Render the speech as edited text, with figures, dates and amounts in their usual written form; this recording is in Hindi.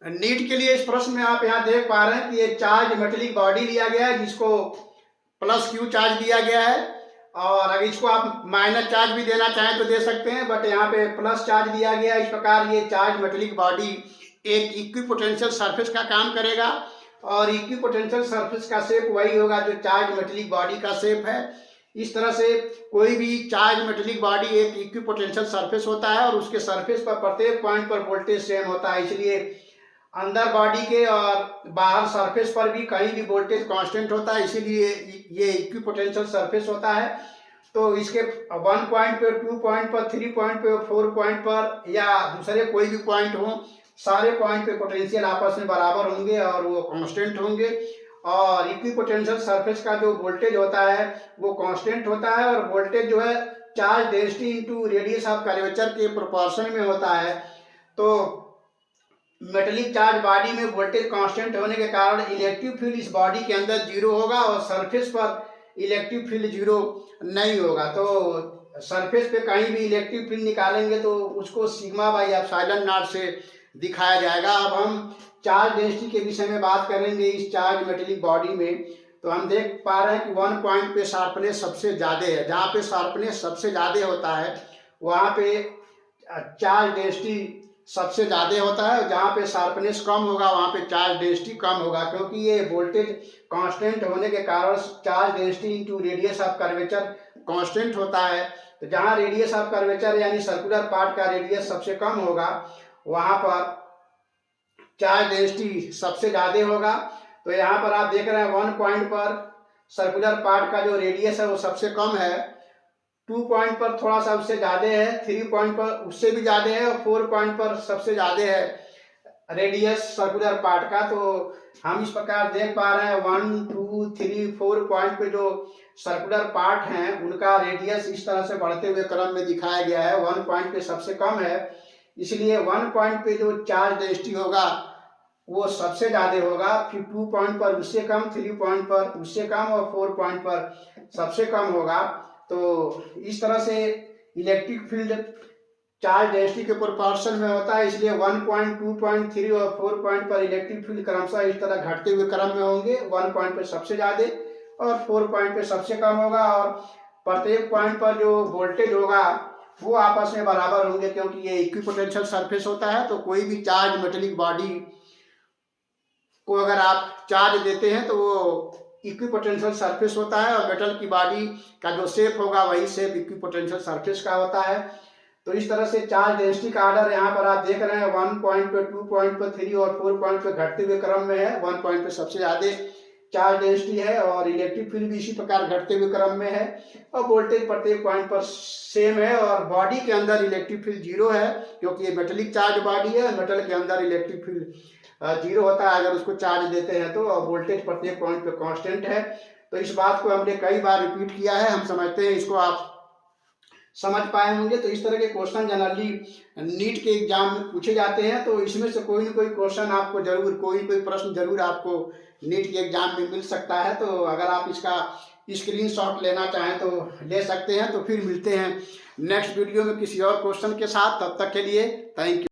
नीट के लिए इस प्रश्न में आप यहाँ देख पा रहे हैं कि ये चार्ज मेटेलिक बॉडी लिया गया है जिसको प्लस क्यू चार्ज दिया गया है, और अगर इसको आप माइनस चार्ज भी देना चाहें तो दे सकते हैं, बट यहाँ पे प्लस चार्ज दिया गया है। इस प्रकार ये चार्ज मेटेलिक बॉडी एक इक्विपोटेंशियल सरफेस का काम करेगा, और इक्विपोटेंशियल सरफेस का शेप वही होगा जो चार्ज मेटेलिक बॉडी का शेप है। इस तरह से कोई भी चार्ज मेटेलिक बॉडी एक इक्विपोटेंशियल सरफेस होता है, और उसके सरफेस पर प्रत्येक पॉइंट पर वोल्टेज सेम होता है, इसलिए अंदर बॉडी के और बाहर सरफेस पर भी कहीं भी वोल्टेज कांस्टेंट होता है, इसीलिए ये इक्विपोटेंशियल सरफेस होता है। तो इसके 1 पॉइंट पे, 2 पॉइंट पर, 3 पॉइंट पे, 4 पॉइंट पर या दूसरे कोई भी पॉइंट हो, सारे पॉइंट पे पोटेंशियल आपस में बराबर होंगे और वो कांस्टेंट होंगे। और इक्विपोटेंशियल सरफेस का जो वोल्टेज होता है वो कांस्टेंट होता है, और वोल्टेज जो है charge density into radius of curvature के प्रोपोर्शन में होता है। तो मेटेलिक चार्ज बॉडी में वोल्टेज कांस्टेंट होने के कारण इलेक्ट्रिक फील्ड इस बॉडी के अंदर जीरो होगा, और सरफेस पर इलेक्ट्रिक फील्ड जीरो नहीं होगा। तो सरफेस पे कहीं भी इलेक्ट्रिक फील्ड निकालेंगे तो उसको सिग्मा बाई एप्सिलॉन नॉट से दिखाया जाएगा। अब हम चार्ज डेंसिटी के विषय में बात करेंगे इस चार्ज मेटेलिक बॉडी में। तो हम देख पा रहे हैं कि 1 पॉइंट पे शार्पनेस सबसे ज़्यादा है, जहाँ पे शार्पनेस सबसे ज़्यादा होता है वहाँ पे चार्ज डेंसिटी सबसे ज़्यादा होता है, जहाँ पे शार्पनेस कम होगा वहाँ पे चार्ज डेंसिटी कम होगा, क्योंकि ये वोल्टेज कांस्टेंट होने के कारण charge density into radius of curvature constant होता है। तो जहाँ रेडियस ऑफ कर्वेचर यानी सर्कुलर पार्ट का रेडियस सबसे कम होगा वहाँ पर चार्ज डेंसिटी सबसे ज़्यादा होगा। तो यहाँ पर आप देख रहे हैं 1 पॉइंट पर सर्कुलर पार्ट का जो रेडियस है वो सबसे कम है, 2 पॉइंट पर थोड़ा सा उससे ज़्यादा है, 3 पॉइंट पर उससे भी ज़्यादा है, और 4 पॉइंट पर सबसे ज़्यादा है रेडियस सर्कुलर पार्ट का। तो हम इस प्रकार देख पा रहे हैं 1, 2, 3, 4 पॉइंट पे जो सर्कुलर पार्ट हैं उनका रेडियस इस तरह से बढ़ते हुए क्रम में दिखाया गया है। 1 पॉइंट पे सबसे कम है, इसलिए 1 पॉइंट पे जो चार्ज डेंसिटी होगा वो सबसे ज़्यादा होगा, फिर 2 पॉइंट पर उससे कम, 3 पॉइंट पर उससे कम, और 4 पॉइंट पर सबसे कम होगा। तो इस तरह से इलेक्ट्रिक फील्ड चार्ज डेंसिटी के प्रोपोर्शन में होता है, इसलिए 1 पॉइंट, 2 पॉइंट, 3 और 4 पॉइंट पर इलेक्ट्रिक फील्ड क्रमशः इस तरह घटते हुए क्रम में होंगे। 1 पॉइंट पर सबसे ज़्यादा और 4 पॉइंट पर सबसे कम होगा, और प्रत्येक पॉइंट पर जो वोल्टेज होगा वो आपस में बराबर होंगे, क्योंकि ये इक्विपोटेंशियल सरफेस होता है। तो कोई भी चार्ज मेटेलिक बॉडी को अगर आप चार्ज देते हैं तो वो इक्विपोटेंशियल सरफेस होता है, और मेटल की बॉडी का जो शेप होगा वही शेप इक्विपोटेंशियल सरफेस का होता है। तो इस तरह से चार्ज डेंसिटी का आर्डर यहाँ पर आप देख रहे हैं 1 पॉइंट पे, 2 पॉइंट पे, 3 और 4 पॉइंट पे घटते हुए क्रम में है। 1 पॉइंट पे सबसे ज्यादा चार्ज डेंसिटी है, और इलेक्ट्रिक फील्ड भी इसी प्रकार घटते हुए क्रम में है, और वोल्टेज प्रत्येक पॉइंट पर सेम है, और बॉडी के अंदर इलेक्ट्रिक फील्ड जीरो है, क्योंकि ये मेटेलिक चार्ज बॉडी है। मेटल के अंदर इलेक्ट्रिक फील्ड जीरो होता है अगर उसको चार्ज देते हैं तो, और वोल्टेज प्रत्येक पॉइंट पे कांस्टेंट है। तो इस बात को हमने कई बार रिपीट किया है, हम समझते हैं इसको आप समझ पाए होंगे। तो इस तरह के क्वेश्चन जनरली नीट के एग्जाम में पूछे जाते हैं, तो इसमें से कोई ना कोई क्वेश्चन आपको जरूर, कोई प्रश्न जरूर आपको नीट के एग्जाम में मिल सकता है। तो अगर आप इसका स्क्रीनशॉट लेना चाहें तो ले सकते हैं। तो फिर मिलते हैं नेक्स्ट वीडियो में किसी और क्वेश्चन के साथ, तब तक के लिए थैंक यू।